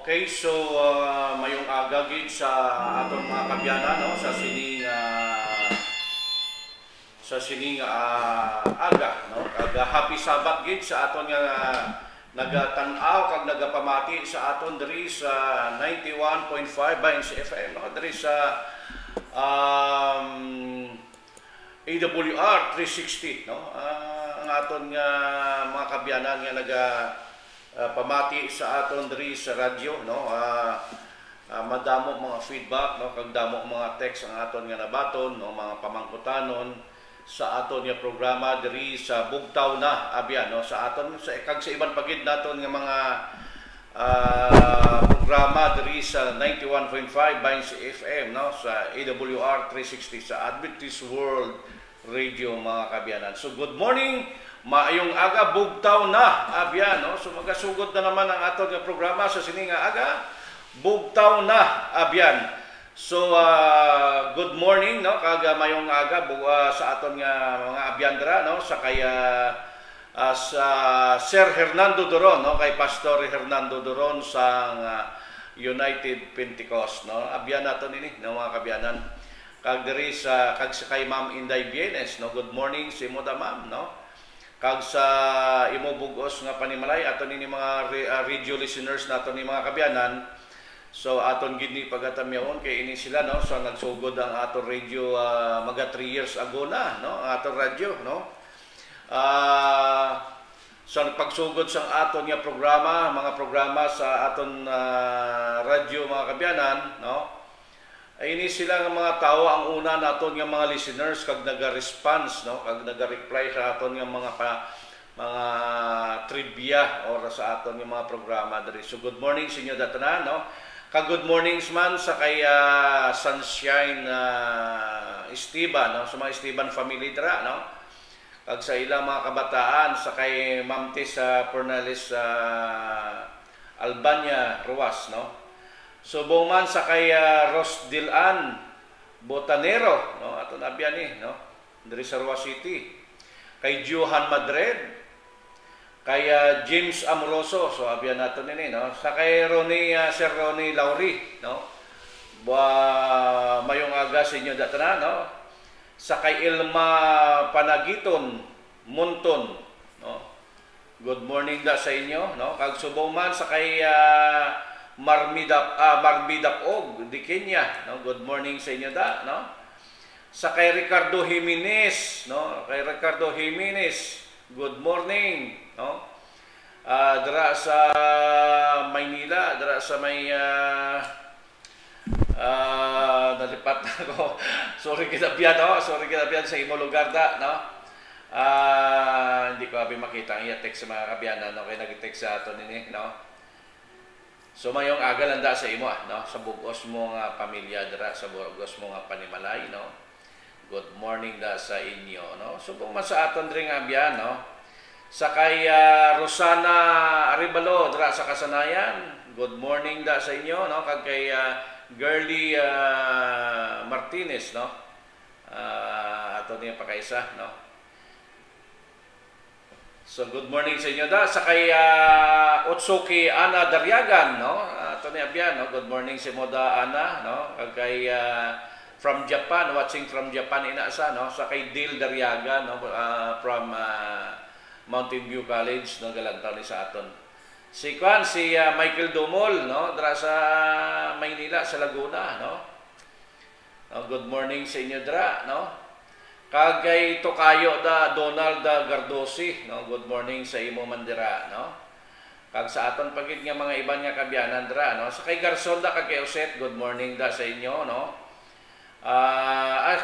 Okay, so mayong aga gid sa atong mga kabyanan, no, sa sining aga, no, aga happy Sabbath gid sa aton nga nagatan-aw kag nagapamati sa aton diri sa 91.5 Bains FM, no, diri sa AWR 360, no, ang aton nga mga kabyanan nga pamati sa aton diri sa radyo, no, madamo mga feedback, no, kag damo mga text ang aton nga nabaton, no, mga pamangkutanon sa aton nga programa diri sa Bugtaw na abyan, no, sa aton sa iban pagid naton nga mga programa diri sa 91.5 Bains FM, no, sa AWR 360 sa Adventist World Radio, mga kabyanan. So good morning, maayong aga, Bugtaw na abyan, no, so magasugod na naman ang aton nga programa sa sining nga aga, Bugtaw na abyan. So good morning, no, kag mayong aga sa aton nga mga abyandra, no, sa kaya sa Sir Hernando Doron, no, kay Pastor Hernando Doron sa United Pentecost, no, abyan naton ini, no, mga kabyanan. Kag diri sa kay Ma'am Inday Bienes, no, good morning si mo da ma'am, no. Kag sa imo bugos nga panimalay aton ini mga radio listeners naton ni mga kabyanan. So aton gid ni pagatamyawon kay ini sila, no, so nagsugod ang aton radio mga 3 years ago na, no, ang aton radio, no. So pagsugod sang aton nga programa, mga programa sa aton radio, mga kabyanan, no. Ay ini sila nga mga tao ang una naton nga mga listeners kag naga-response, no, kag naga-reply sa aton nga mga trivia or sa aton nga mga programa diri. So good morning sa inyo datanan, no. Kag good mornings man sa kay Sunshine Esteban, no, sa mga Esteban family dira, no. Kag sa ilang mga kabataan sa kay Ma'am Tis Pernalis Albania Ruas, no. So buman sa kay Rosdilan Botanero, no, aton abyan ni, no, diri sa Ruas City. Kay Johan Madrid, kay James Amoroso, so abyan naton ini, no. Sa kay Sir Ronnie Lauri, no. Mayong aga sa inyo datanan, no. Sa kay Ilma Panagiton Munton, no. Good morning da sa inyo, no. Kag subong man sa kay Marbidap Og di Kenya, no, good morning sa inyo da, no. Sa kay Ricardo Jimenez, no, kay Ricardo Jimenez, good morning, no. Dira sa Maynila, dira sa may nalipat na ko. Sorry kita piyan, no, sorry kita piyan sa imo lugar da, no. Hindi ko abi makita ang text sa mga kabyanan, no, kay nag-text sa aton ini, no. So mayong aga landa sa imo, no, sa bugos mo nga pamilya dira, sa bugos mo nga panimalay, no. Good morning da sa inyo, no. So kung sa aton diri nga abyan, no. Sa kay Rosana Aribalo dira sa Kasanayan, good morning da sa inyo, no. Kag kay Girly Martinez, no. Aton niya pakaisa, no. So good morning sa inyo da. Sa kay Otsuki Ana Daryagan, no, ato ni abyan, no, good morning si Moda Ana, no. Kag kay from Japan, watching from Japan inasa, no. Sa kay Dil Daryagan, no, from Mountain View College, no, galantaw ni sa aton. Si Michael Dumol, no, dira sa Maynila, sa Laguna, no. Good morning sa inyo dira, no. Kag kay Tokayo da Donald Gardosi, no, good morning sa imo mandira, no. Kag sa aton pagid nga mga iban nga kabyanan dira, no. Sa kay Garson da kag kay Oset, good morning da sa inyo, no.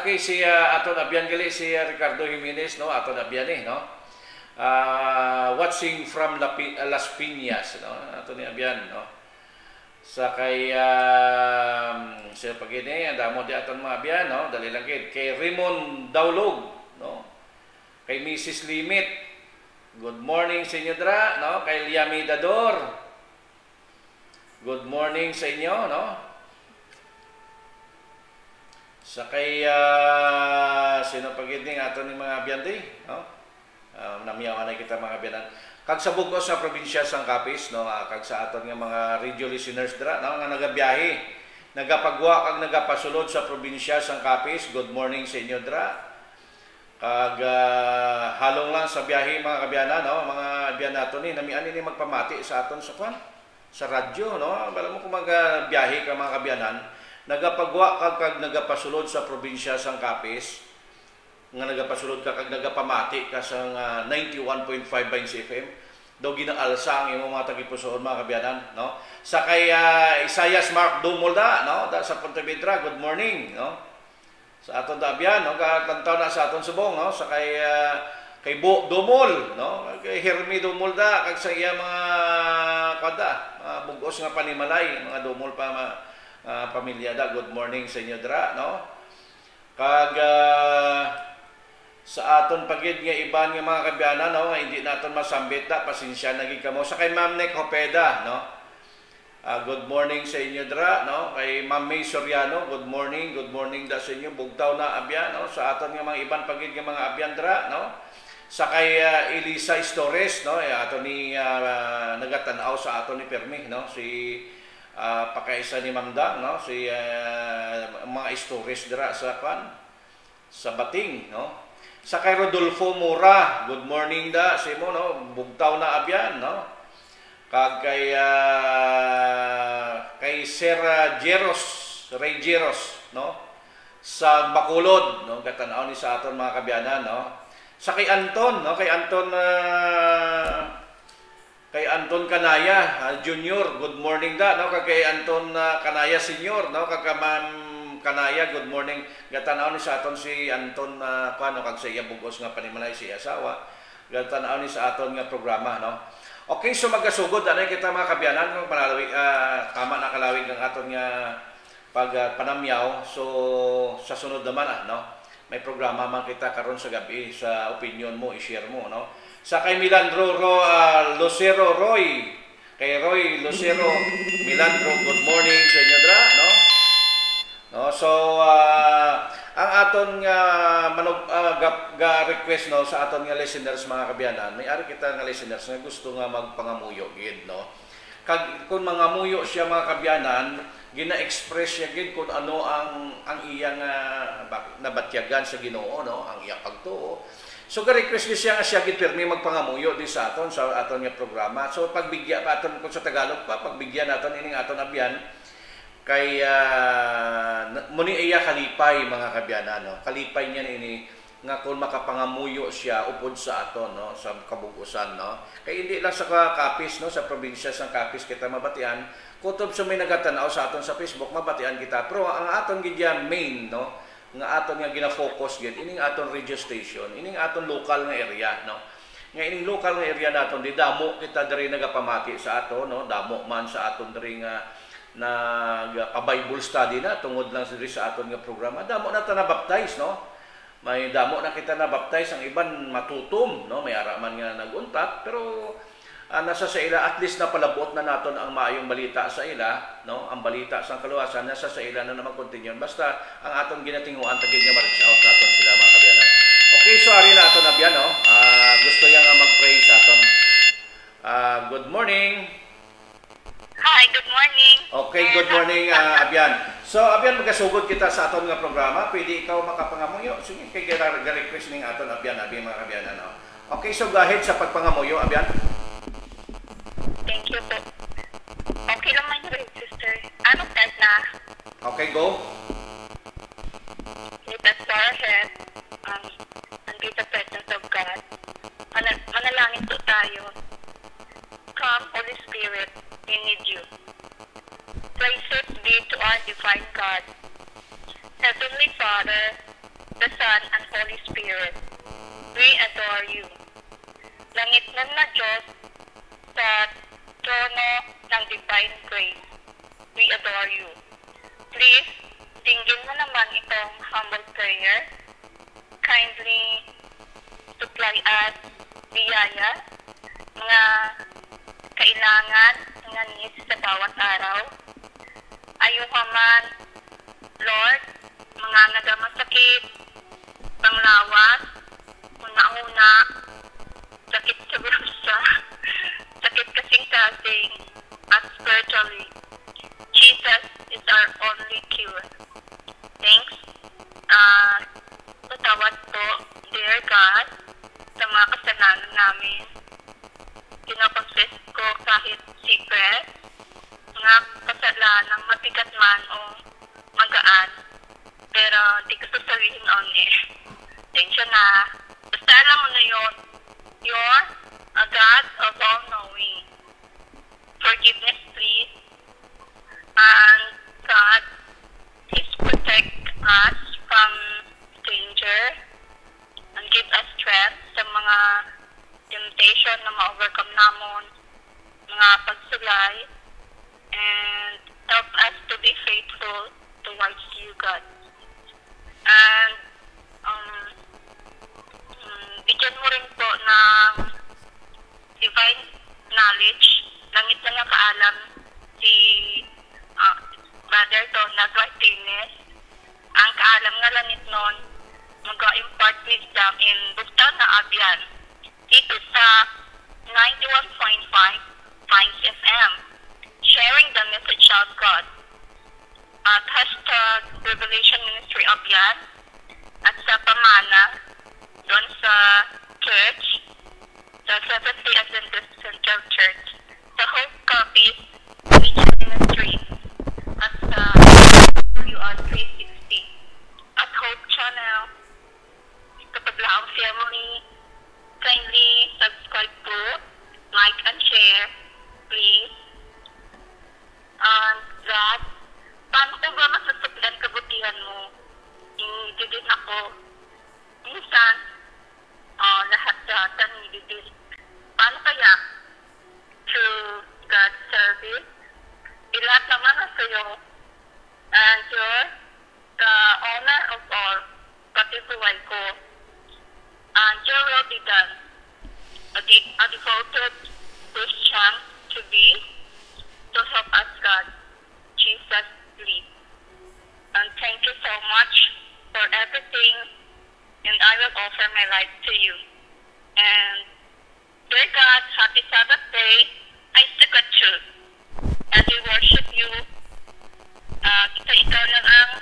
Kay si aton abyan gali si Ricardo Jimenez, no, aton abyan ni, no. Watching from Las Piñas, no, aton ni abyan, no. Sa kay Sir Pagini, ang damo di aton mga abyan, no? Dali lang gid. Kay Raymond Daulog, no? Kay Mrs. Limit. Good morning sa inyo dra, no? Kay Liami Dador. Good morning sa inyo, no? Sa kay sino Pagini aton ni mga abyan di, no? Namiyawan na kita mga abyanan. Kag sa bugos sa probinsya sang Capiz, no, kag sa aton nga mga radio listeners dra, no, nga nagabiyahe, nagapagwa kag nagapasulod sa probinsya sang Capiz. Good morning sa inyo dra. Kag halong lang sa biyahe mga kabyanan, no, mga abyan naton ni namian ni magpamati sa aton sa kwan, sa radyo, no. Bala mo kung magbiyahe ka mga kabyanan, nagapagwa kag nagapasulod sa probinsya sang Capiz, nga nagapasulod ka kag nagapamati ka sa 91.5 Binds FM daw ginaalsa ang imong mga tagipusoon mga kabyanan, no. Sa kay Isayas Mark Dumolda, no, da sa Pontevedra, good morning, no. Sa aton dabyan, no, kakantaw na sa aton subong, no. Sa kay Bo Dumol, no, kay Hermi Dumolda kag sa iya mga kada bugos nga panimalay, mga Dumol pa pamilya da, good morning sa inyo dra, no. Kag sa aton pagid nga iban nga mga kabyanan, no, nga hindi naton masambit da, pasensya na gid kamo. Sa kay Ma'am Nek Hopeda, no, good morning sa inyo dra, no. Kay Ma'am May Soriano, good morning da sa inyo, bugtaw na abyan, no. Sa aton nga mga iban pagid nga mga abyan dra, no. Sa kay Elisa Stores, no, aton ni nagatan-aw sa aton ni Permi, no, si pakaisa ni Ma'am Dang, no, si mga Stores dra sa kan sa Bating, no. Sa kay Rodolfo Mura, good morning da si mo, no, bugtaw na abyan, no. Kag kay Sir Ray Jeros, no, sa Bacolod, no, katanaw ni sa aton mga kabyanan, no. Sa kay Anton, no, kay Anton Kanaya Junior, good morning da, no. Kag kay Anton Kanaya Senior, no, kag Ma'am Kanaya, good morning. Gatanaw ni sa aton si Anton kuano kag sa iya bugos nga panimalay si asawa. Gatanaw ni sa aton nga programa, no. Okay, so magasugod anay kita mga kabyanan kung panalawi tama na kalawig ng aton nga panamyaw. So sa sunod naman no, may programa man kita karon sa gabi sa opinion mo i-share mo, no. Sa kay Milandro Lucero Roy, kay Roy Lucero Milandro, good morning sa inyo dra, no. No, so ang aton nga request, no, sa aton nga listeners mga kabyanan, may ari kita nga listeners nga gusto nga magpangamuyo gid, no. Kag kung mangamuyo siya mga kabyanan, gina-express siya gid kung ano ang iyang nabatyagan sa Ginoo, no, ang iyang pagtuo. So ga-request siya nga siya gid permi magpangamuyo di sa aton nga programa. So pagbigya pa aton kung sa Tagalog pa, pagbigyan naton ining aton abyan kay muni iya kalipay mga kabyanan, no. Kalipay niya ini nga kung makapangamuyo siya upod sa aton, no, sa kabugusan, no. Kay hindi lang sa Capiz, no, sa probinsya sa Capiz kita mabatian, kutob sa may nagatanaw sa aton sa Facebook mabatian kita. Pero ang aton gid main, no, nga aton nga gina-focus gid ining aton radio station, ining aton local nga area, no. Nga ining local nga area naton di damo kita diri nagapamati sa aton, no, damo man sa aton diri nga na Bible study na tungod lang sa aton nga programa. Damo na ta na baptize, no. May damo na kita na baptize, ang iban matutom, no, may araman nga naguntat, pero nasa sa ila at least na palabot na naton ang maayong balita sa ila, no, ang balita sa kaluwasan nasa sa ila na naman continue. Basta ang aton ginatinguan tagid nga ma-reach out naton sila mga kabyanan. Okay, so ari na aton abyan, no. Gusto yang nga mag-pray sa aton. Good morning. Hi, good morning. Okay, good morning, Abyan. So, Abyan, magasugod kita sa aton nga programa. Pwede ikaw makapangamuyo. Sige, kay ga-request ning aton Abyan, mga kabyan, ano. Okay, so go ahead sa pagpangamuyo, Abyan. Thank you po. Okay lang man yun, sister. Ano start na? Okay, go. Let us bow our head and be the presence of God. Manalangin po tayo. Come, Holy Spirit, we need you. Praises be to our divine God, Heavenly Father, the Son, and Holy Spirit. We adore you. Langit nun na Diyos sa trono ng divine grace. we adore you. Please, dinggin mo naman itong humble prayer. Kindly supply us biyaya, mga kailangan, mga needs sa bawat araw. Ayuha man, Lord, mga nagamasakit, panglawas, una-una, sakit sa brusa, sakit kasing-kasing, at spiritually. Jesus is our only cure. Thanks. Patawad po, dear God, sa mga kasalanan namin. Kinakonfess ko kahit secret, mga kasalanan mabigat man o magaan, pero di ko sasabihin on air. Tensya na. Basta alam mo na yun, you're a God of all-knowing. Forgiveness, please. And God, please protect us from danger and give us strength sa mga temptation na ma-overcome namon, mga pagsulay, and help us to be faithful towards you, God. And bigyan mo rin po ng divine knowledge, langit na nakaalam si Brother Donald Martinez. Ang kaalam nga langit nun, mag-impart wisdom in Buktan na Abyan dito sa 91.5 Vines FM, sharing the message of God at hashtag Revelation Ministry Abyan at sa pamana doon sa church, sa Seventh-day Adventist Central Church, sa Hope Copies Media Ministry at sa WR 360 at Hope Channel. Kapag laang family, kindly subscribe po, like and share, please. And God, paano ko ba masusuklan kabutihan mo? Hindi din ako. Minsan, lahat-lahatan hindi din. Paano kaya? Through God's service, ilahat naman na sa'yo. And you're the owner of all, pati buhay ko. And your will be done. A devoted Christian to be, to help us, God. Jesus, lead. And thank you so much for everything, and I will offer my life to you. And dear God, happy Sabbath day. I stick at you as we worship you. Kita ikaw lang ang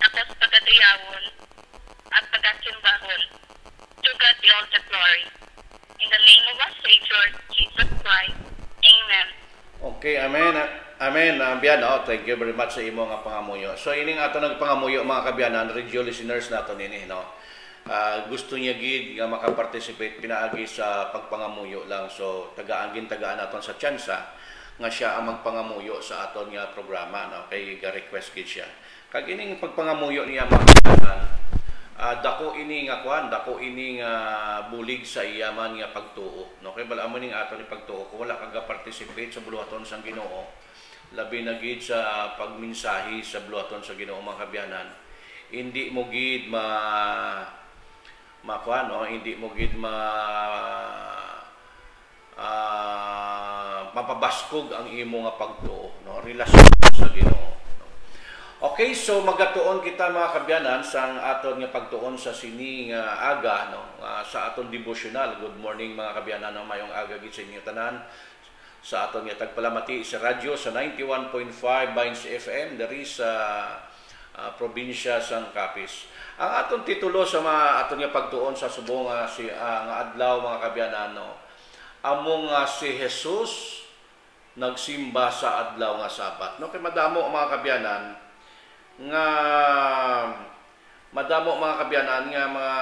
tapos pagkatayawon at pagkasimbahon. To God be all the glory. In the name of our Savior, Jesus Christ. Amen. Okay, amen. Amen. Biyan, thank you very much sa imo nga pangamuyo. So ining ato nagpangamuyo mga kabyanan, radio listeners nato nini, no. Gusto niya gid nga makaparticipate pinaagi sa pagpangamuyo lang. So tagaan naton sa tsansa nga siya ang magpangamuyo sa aton nga programa, no. Kay ga-request gid siya. Kag ining pagpangamuyo niya mga kabyanan, dako ini nga bulig sa iyaman nga pagtuo, no. Kay bala mo ning aton ni pagtuo kung wala ka participate sa buluhaton sang Ginoo, labi na gid sa pagminsahi sa buluhaton sa Ginoo mga kabyanan, hindi mo gid hindi mo gid mapabaskog ang imo nga pagtuo, no, relasyon sa Ginoo. Okay, so magatuon kita mga kabyanan sa aton nga pagtuon sa sining aga, no, sa aton devotional. Good morning mga kabyanan, no, mayong aga gid sa inyo tanan. Sa aton nga tagpalamati sa radyo sa 91.5 Vines FM diri sa probinsya sang Capiz. Ang aton titulo sa mga aton nga pagtuon sa subong nga adlaw mga kabyanan, no, among si Jesus nagsimba sa adlaw nga Sabat. No, kay madamo mga kabyanan nga mga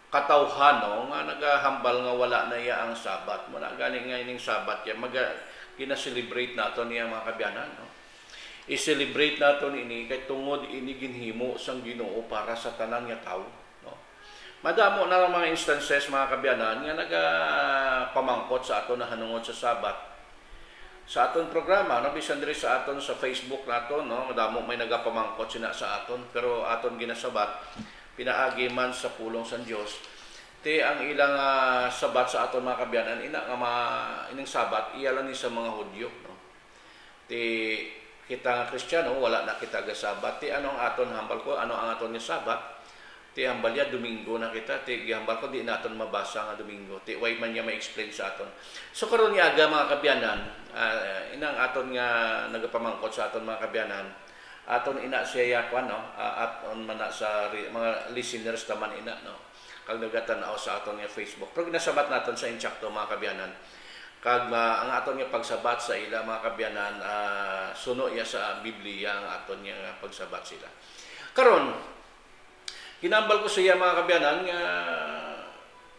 katawhan, no, nga nagahambal nga wala na iya ang Sabat. Muna gani nga ining Sabat ya gina-celebrate naton niya mga kabyanan, no. I-celebrate naton ini kay tungod ini ginhimo sang Ginoo para sa tanan nga tawo, no. Madamo na lang mga instances mga kabyanan nga nagapamangkot sa aton na hanungod sa Sabat. sa aton programa, no, bisan diri sa aton sa Facebook naton, no, madamo may nagapamangkot sina sa aton, pero aton ginasabat pinaagi man sa pulong sa Dios. Ti ang ilang sabat sa aton mga kabyanan, ina nga ining sabat iya lang ni sa mga Hudyo, no. Ti kita nga Kristiyano wala na kita ga sabat. Ti ano ang aton hambal ko, ano ang aton nga sabat? Ti hambalya Domingo na kita, ti gihambal ko di naton mabasa nga Domingo. Ti way man niya ma-explain sa aton. So karon ni aga mga kabyanan, inang aton nga nagapamangkot sa aton mga kabyanan, aton ina siya kwan, no, aton man na sa mga listeners taman ina, no, kag nagatanaw sa aton nga Facebook. Pero ginasabat naton sa insakto mga kabyanan, kag ang aton nga pagsabat sa ila mga kabyanan, suno ya sa Biblia ang aton nga pagsabat sila. Karon ginambal ko sa iya mga kabyanan nga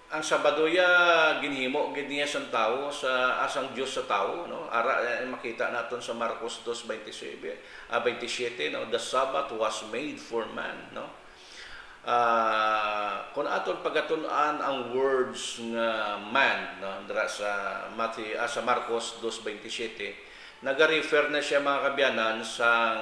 ang Sabado ya ginhimo gid niya sa tao sa asang Dios sa tao, no. Ara makita naton sa Marcos 2:27, no, the Sabbath was made for man, no. Kung aton pagatun-an ang words nga man, no, dira sa sa Marcos 2:27, naga-refer na siya mga kabyanan sa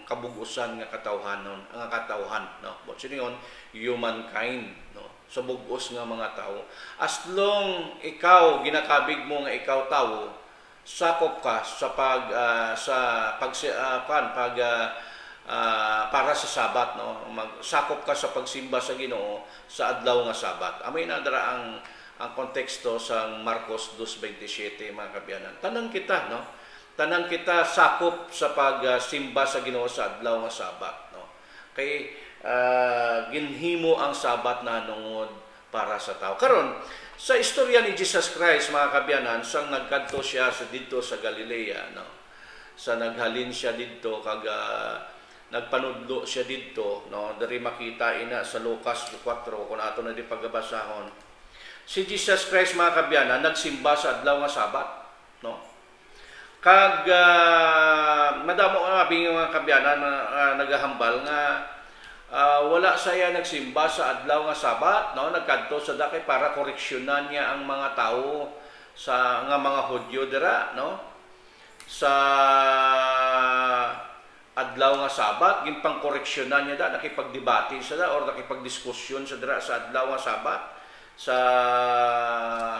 kabugusan nga katawhanon, ang katawhan, no. But sino yun? Humankind, no. Sa bugos nga mga tao. As long ikaw ginakabig mo nga ikaw tao, sakop ka sa para sa Sabat, no. Sakop ka sa pagsimba sa Ginoo sa adlaw nga Sabat. Amay na dara ang konteksto sa Marcos 2:27 mga kabyanan. Tanan kita, no. Tanan kita sakop sa pagsimba sa Ginoo sa adlaw nga Sabat, no. Kay ginhimo ang Sabat na nungod para sa tao. Karon sa istorya ni Jesus Christ mga kabyanan, sang nagkadto siya sa didto sa Galilea, no. Sa naghalin siya didto kag nagpanudlo siya didto, no. Diri makita ina sa Lucas 4 kun ato na di pagbasahon. Si Jesus Christ mga kabyanan nagsimba sa adlaw nga Sabat, no. Kag madamo nga mga kabyanan nagahambal nga wala saya nagsimba sa adlaw nga Sabat, no, nagkadto sa dake para koreksyonan niya ang mga tao sa nga mga Hudyo dira, no, sa adlaw nga Sabat, ginpang koreksyonan niya da, nakipagdebate sa da or nakipagdiskusyon sa dira sa adlaw nga Sabat sa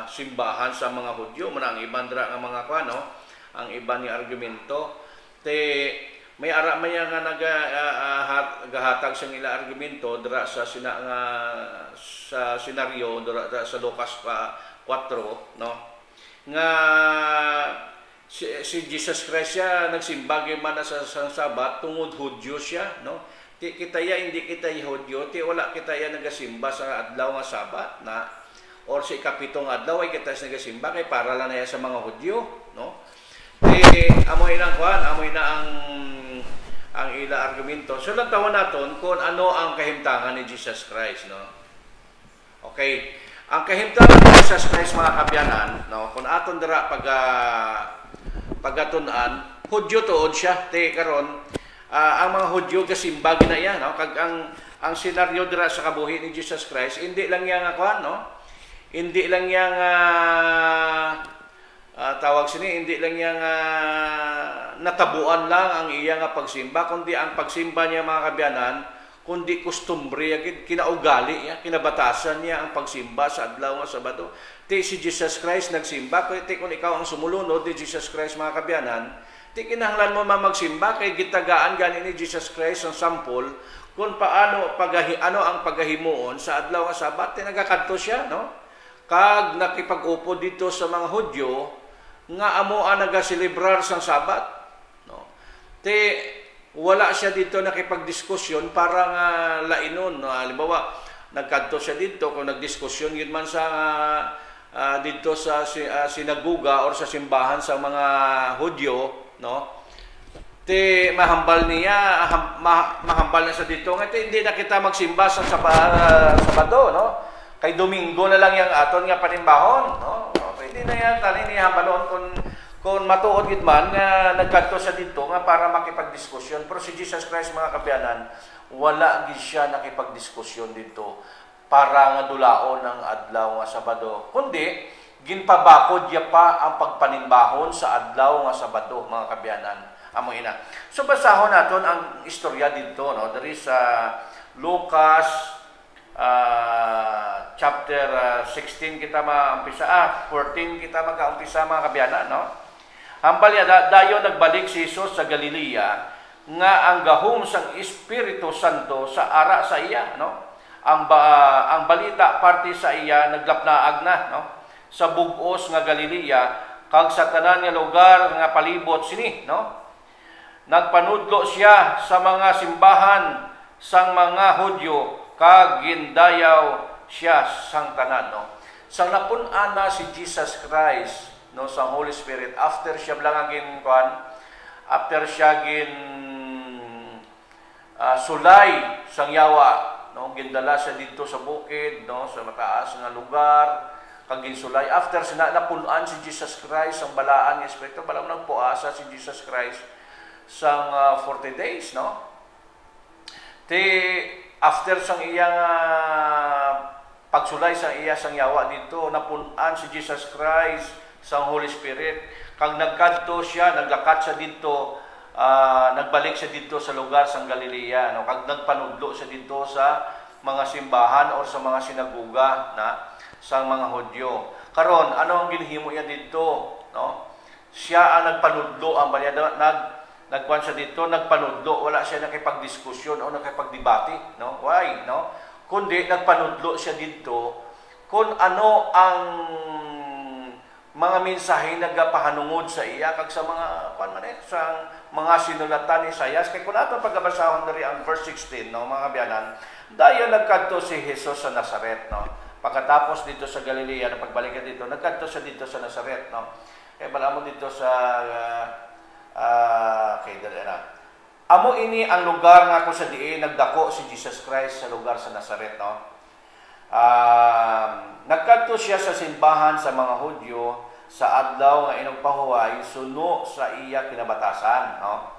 simbahan sa mga Hudyo. Manang iban dira nga mga no, ang iba ni argumento te may ara man nga nagahatag sa ila argumento dira sa sa senaryo dira sa Lucas 4, no, nga si Jesus Christ siya nagsimba man sa Sabat tungod Hudyo siya, no. Ti kita ya hindi kita Hudyo, ti wala kita ya nagasimba sa adlaw nga Sabat na or sa ikapitong adlaw ay kita nagasimba kay para lang na sa mga Hudyo, no. Amoy na ang ila argumento. So natawan naton kung ano ang kahimtangan ni Jesus Christ, no. Okay, ang kahimtangan ni Jesus Christ mga kabyanan, no, kung aton dira pagatunan, Hudyo tuod siya. Te karon ang mga Hudyo gasimba ginaya, no, kag ang senaryo dira sa kabuhi ni Jesus Christ hindi lang yang no, hindi lang yang tawag sini, hindi lang yang natabuan lang ang iya nga pagsimba, kundi ang pagsimba niya mga kabyanan, kundi kustumbre, kinaugali, kinabatasan niya ang pagsimba sa adlaw nga Sabado. Ti si Jesus Christ nagsimba, ti kung ikaw ang sumulunod ni Jesus Christ mga kabyanan, ti kinahanglan mo magsimba kay gitagaan gani ni Jesus Christ ang sampol kung paano ano ang pagahimuon sa adlaw nga Sabat. Ti nagakadto siya, no, kag nakipag-upo dito sa mga Hudyo nga amo ang nagaselebrar sang Sabat, no. Te wala siya dito nakipagdiskusyon para nga lainon, no. Halimbawa nagkadto siya dito kung nagdiskusyon yun man sa dito sa sinaguga or sa simbahan sa mga Hudyo, no. Te mahambal niya, mahambal na sa dito nga hindi na kita magsimba sa Sabado, no. Kay Domingo na lang yang aton nga panimbahon, no. Pwede na yan tali ni hambalon kung matuod gid man nga nagkadto siya dito nga para makipagdiskusyon. Pero si Jesus Christ mga kabyanan, wala gid siya nakipagdiskusyon dito para nga dulaon ang adlaw nga Sabado, kundi ginpabakod ya pa ang pagpanimbahon sa adlaw nga Sabado, mga kabyanan, amo ina. So basahon naton ang istorya dito, no? There is Lucas chapter 16 kita maumpisa, 14 kita mag-umpisa, mga kabyanan, no? Hambal ya dayon nagbalik si Jesus sa Galilea nga ang gahom sang Espiritu Santo sa ara sa iya, no? Ang balita parte sa iya naglapnaag na, no? Sa bug-os nga Galilea kag sa tanan nga lugar nga palibot sini, no? Nagpanudlo siya sa mga simbahan sang mga Hudyo kag gindayaw siya sang tanan, no? Sang napun-an na si Jesus Christ, no, sa Holy Spirit after siya blangagin after siya sulay sang yawa, no, gindala siya dito sa bukid, no, sa mataas nga lugar kag ginsulay after sina napun-an si Jesus Christ ang balaan nga espiritu, balang nagpuasa si Jesus Christ sang 40 days, no? After sang iyang pagsulay sang iya sang yawa dito, napun-an si Jesus Christ sang Holy Spirit kag nagkadto siya, naglakat siya dito, nagbalik siya dito sa lugar sang Galilea, no? Kag nagpanudlo siya dito sa mga simbahan o sa mga sinaguga na sang mga Hudyo. Karon ano ang ginhimo niya dito, no? Siya ang nagpanudlo, ang balya nagkuan siya dito, nagpanudlo, wala siya nakipagdiskusyon o nakipagdebate, no? Why, no? Kundi nagpanudlo siya dito kung ano ang mga mensahe nagapahanungod sa iya kag sa mga sa mga sinulatan ni Isaias. Kay kun aton pagabasahon diri ang verse 16, no, mga kabyanan, dayon nagkadto si Jesus sa Nazaret, no? Pagkatapos dito sa Galilea, na pagbalik dito, nagkadto siya dito sa Nazaret, no? Kaya bala mo dito sa amo ini ang lugar nga kung sa diin nagdako si Jesus Christ sa lugar sa Nazaret, no? Nagkadto siya sa simbahan sa mga Hudyo sa adlaw nga inugpahuway suno sa iya kinabatasan, no?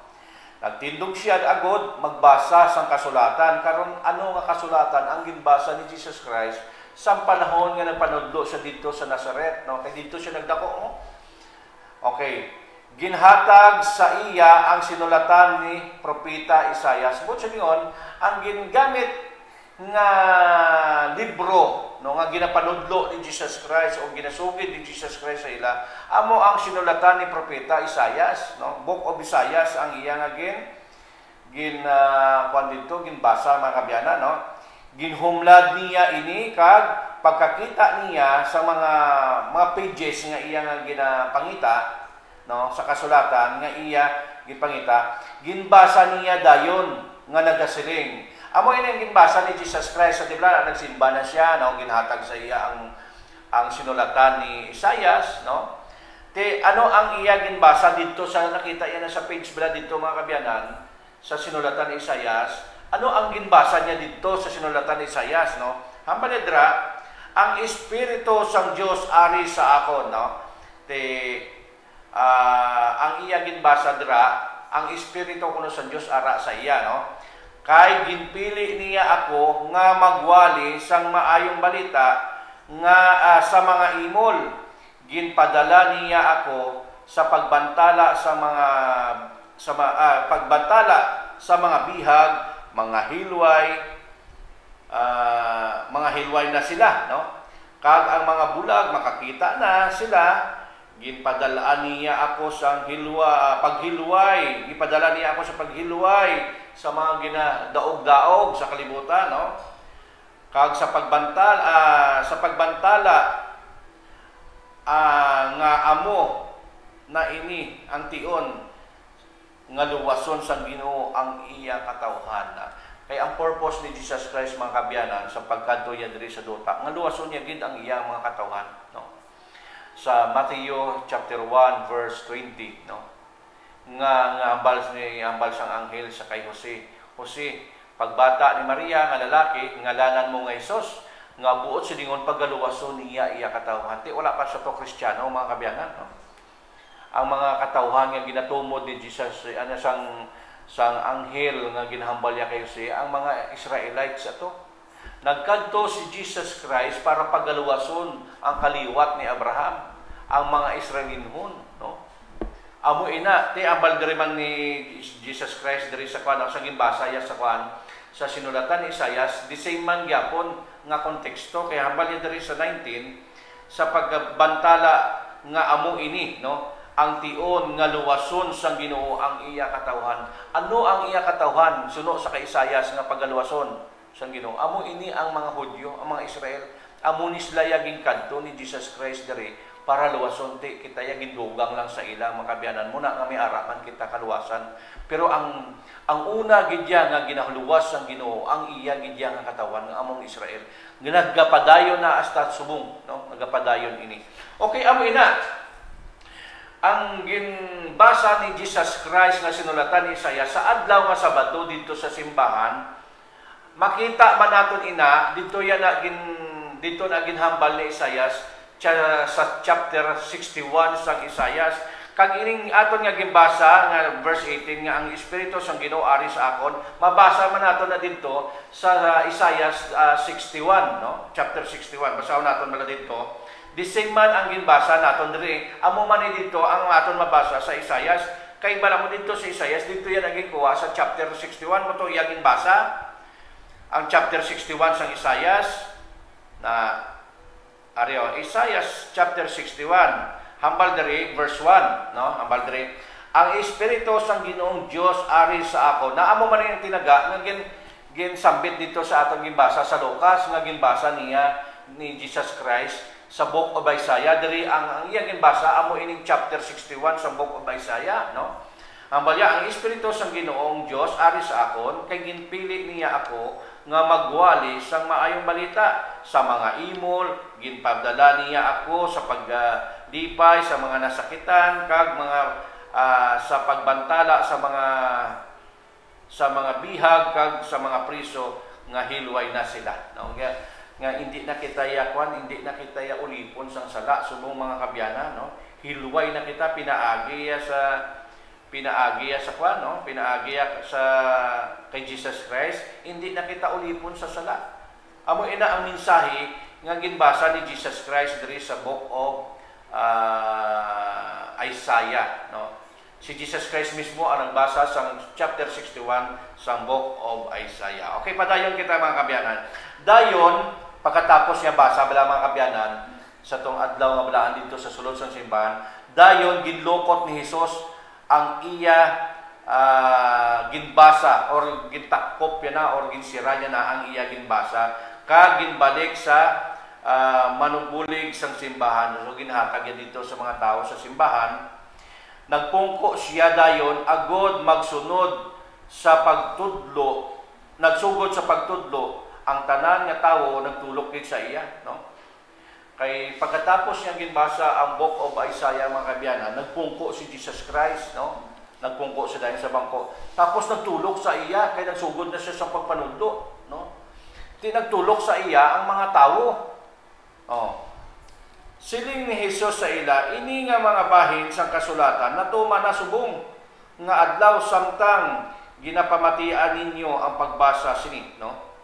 Nagtindog siya agod magbasa sang kasulatan. Karon ano nga kasulatan ang ginbasa ni Jesus Christ sa panahon nga nagpanudlo siya dito sa Nazaret, no? Kay dito siya nagdako, no? Okay. Ginhatag sa iya ang sinulatan ni propeta Isaias. Bukod sa niyon, ang gingamit nga libro, no, nga ginapanudlo ni Jesus Christ o ginasugid ni Jesus Christ sa ila, amo ang sinulatan ni propeta Isaias, no? Book of Isaias ang iya nga ginbasa, mga kabyanan, no? Ginhumlad niya ini kag pagkakita niya sa mga pages nga iya nga ginapangita, no, sa kasulatan nga iya gipangita, ginbasa niya dayon nga nagasiling. Amo ini ang ginbasa ni Jesus Christ, sa dibla nagsimba na siya, no, ginhatag sa iya ang sinulatan ni Isaias, no? Ano ang iya ginbasa dito sa nakita iya na sa page bala dito, mga kabyanan, sa sinulatan ni Isaias. Ano ang ginbasa niya dito sa sinulatan ni Isaias, no? Hambalidra, ang Espiritu sang Dios ari sa akon, no? Ang iya ginbasa dira, ang Espiritu kuno sa Dios ara sa iya, no? Kay ginpili niya ako nga magwali sang maayong balita nga sa mga imol. Ginpadala niya ako sa pagbantala sa mga bihag, mga hilway na sila, no? Kag ang mga bulag makakita na sila. Ginpadalaan niya ako sa paghilway. Gipadala niya ako sa paghilway sa mga ginadaog-daog sa kalibutan, no? Kag sa pagbantala nga amo na ini ang tion nga luwason sa Ginoo ang iya katawhan. Kay ang purpose ni Jesus Christ, mga kabyanan, sa pagkadto niya diri sa duta, nga luwason niya gid ang iya mga katawhan, no? Sa Matthew chapter 1 verse 20, no, nga ambal sang anghel sa kay Jose, pagbata ni Maria nga lalaki, ngalanan mo nga Hesus, nga buot siningon paggaluwason niya iya katawhan. Wala pa sa to Kristiyano, mga kabyanan, no? Ang mga katawhan nga ginatumod ni Jesus, sang anghel nga ginahambal niya kay Jose, ang mga Israelites ato Nagkadto si Jesus Christ para pagaluwason ang kaliwat ni Abraham, ang mga Israelinhon, no? Amo ina, ti ambal diri man ni Jesus Christ diri sa kwan sa gimbasa ya sa kwan sa sinulatan ni Isaias, di same man gyapon nga konteksto kay ambal ya diri sa 19 sa pagbantala nga amo ini, no? Ang tion nga luwason sang Ginoo ang iya katawhan. Ano ang iya katawhan? Suno sa kay Isaias nga pagaluwason sang Ginoo. Amo ini ang mga Hudyo, ang mga Israel. Amo ni sila yaging kadto ni Jesus Christ diri para luwason ti kita ya gindugang lang sa ilang makabiyanan muna nga may araman kita kaluwasan. Pero ang una gidya nga ginaluwas sang Ginoo ang iya gidya nga katawan nga among Israel. Nagapadayon na hasta subong, no? Nagapadayon ini. Okay, amo ina. Ang ginbasa ni Jesus Christ nga sinulatan ni Isaiah sa adlaw nga Sabado dito sa simbahan, makita man naton ina dito na ginhambal ni Isaiah sa chapter 61 sang Isaias. Kag ining aton nga gimbasa nga verse 18 nga ang Espiritu sang Ginoo ari sa akon, mabasa man naton na dito sa Isaias 61, no? Chapter 61. Basahon naton mala dito. The same man ang ginbasa naton diri. Amo man ni dito ang aton mabasa sa Isaias. Kay bala mo dito sa Isaias, dito yan ang gikuha sa chapter 61 mo to iyang ginbasa. Ang chapter 61 sang Isaias na Ariyo, Isaiah chapter 61, hambal diri verse 1, no? Hambal diri, ang Espiritu sang Ginoong Dios ari sa ako. Naamo man yung tinaga nga ginsambit dito sa atong ginbasa sa Lucas nga ginbasa niya ni Jesus Christ sa Book of Isaiah. Diri ang iya ginbasa amo ining chapter 61 sa Book of Isaiah, no? Hambal ya, ang Espiritu sang Ginoong Dios ari sa akon kay ginpili niya ako nga magwali sang maayong balita sa mga imol, ginpadala niya ako sa paglipay sa mga nasakitan kag mga sa pagbantala sa mga bihag kag sa mga priso nga hilway na sila, no? Nga hindi na kita yakwan, hindi na kita ya ulipon sang sala subong mga kabyanan, no? Hilway na kita pinaagi sa kwan, no? Pinaagi sa kay Jesus Christ, hindi na kita ulipon sa sala. Amo ina ang mensahe nga ginbasa ni Jesus Christ diri sa Book of Isaiah, no? Si Jesus Christ mismo ang nagbasa sa chapter 61 sa Book of Isaiah. Okay, padayon kita mga kabyanan. Dayon pagkatapos niya basa bala mga kabyanan sa tong adlaw nga balaan dito sa sulod sang simbahan, dayon ginlokot ni Hesus ang iya ginbasa or gintakop yan na or ginsira niya na ang iya ginbasa kag ginbalik sa manubulig sang simbahan. So ginhatag yan dito sa mga tao sa simbahan. Nagpungko siya dayon agod magsunod sa pagtudlo, nagsugod sa pagtudlo ang tanan nga tawo nagtulok gid sa iya, no? Kay pagkatapos niyang ginbasa ang Book of Isaiah mga kabyanan, nagpungko si Jesus Christ, no? Nagpungko siya dahil sa bangko. Tapos nagtulok sa iya, kay nagsugod na siya sa pagpanudlo, no? Nagtulok sa iya ang mga tao. Oh. Siling ni Jesus sa ila, ini nga mga bahin sang kasulatan, natuma na subong, nga adlaw samtang ginapamatian ninyo ang pagbasa sini, no?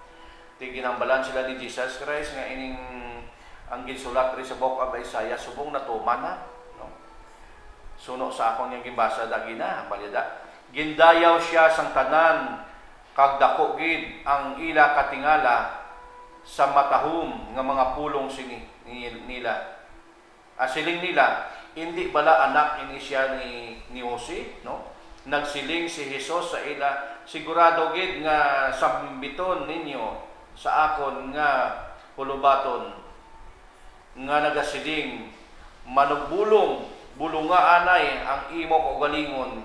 Ginambalan sila ni Jesus Christ nga ining ang ginsulat rin sa Book of Isaiah, subong natuma na, no? Suno sa akong yung gimbasa dagina, balida. Gindayaw siya sang tanan, kag dako gid ang ila katingala sa matahom nga mga pulong nila. Siling nila, hindi bala anak ini siya ni Jose, no? Nagsiling si Jesus sa ila, sigurado gid nga sambiton ninyo sa akon nga hulubaton nga nagasiling manugbulong bulunga anay ang imo kaugalingon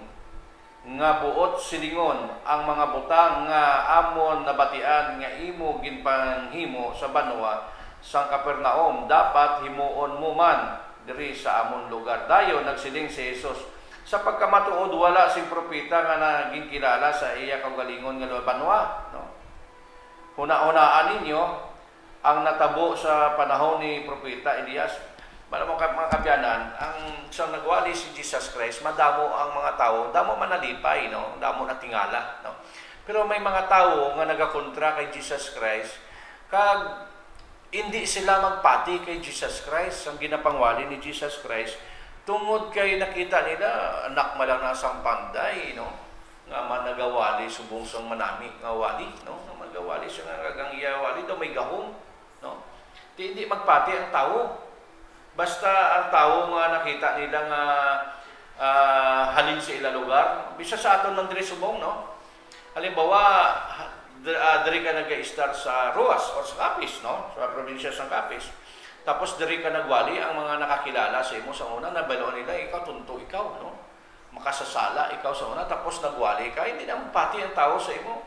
nga buot silingon ang mga butang nga amon nabatian nga imo ginpanghimo sa banwa sang Kapernaum dapat himuon mo man diri sa amon lugar. Dayon nagsiling si Jesus, sa pagkamatuod wala sing propeta nga naging kilala sa iya kaugalingon nga banwa, no? Huna-hunaan ninyo ang natabo sa panahon ni propeta Elias. Malamang mga kabyanan, ang siyang nagwali si Jesus Christ, madamo ang mga tao, damo manalipay, no? Damo na tingala, no? Pero may mga tao nga nagakontra kay Jesus Christ Kag hindi sila magpati kay Jesus Christ, ang ginapangwali ni Jesus Christ, tungod kay nakita nila, anak malang nasang panday, no? Nga managawali, subong sang manami, nga wali, no? Nga magawali siya nga kagang iyawali, daw may gahom, no? Hindi magpati ang tao. Basta ang tao nga nakita nila nga halin sa ila lugar, bisa sa aton ng diri subong, no? Halimbawa, diri ka nag-i-start sa Ruas o sa Capiz, no? Sa probinsya sa Capiz. Tapos diri ka nagwali, ang mga nakakilala sa imo sa una, nabalo nila, ikaw tunto ikaw, no? Makasasala ikaw sa una, tapos nagwali ka, hindi na magpati ang tao sa imo.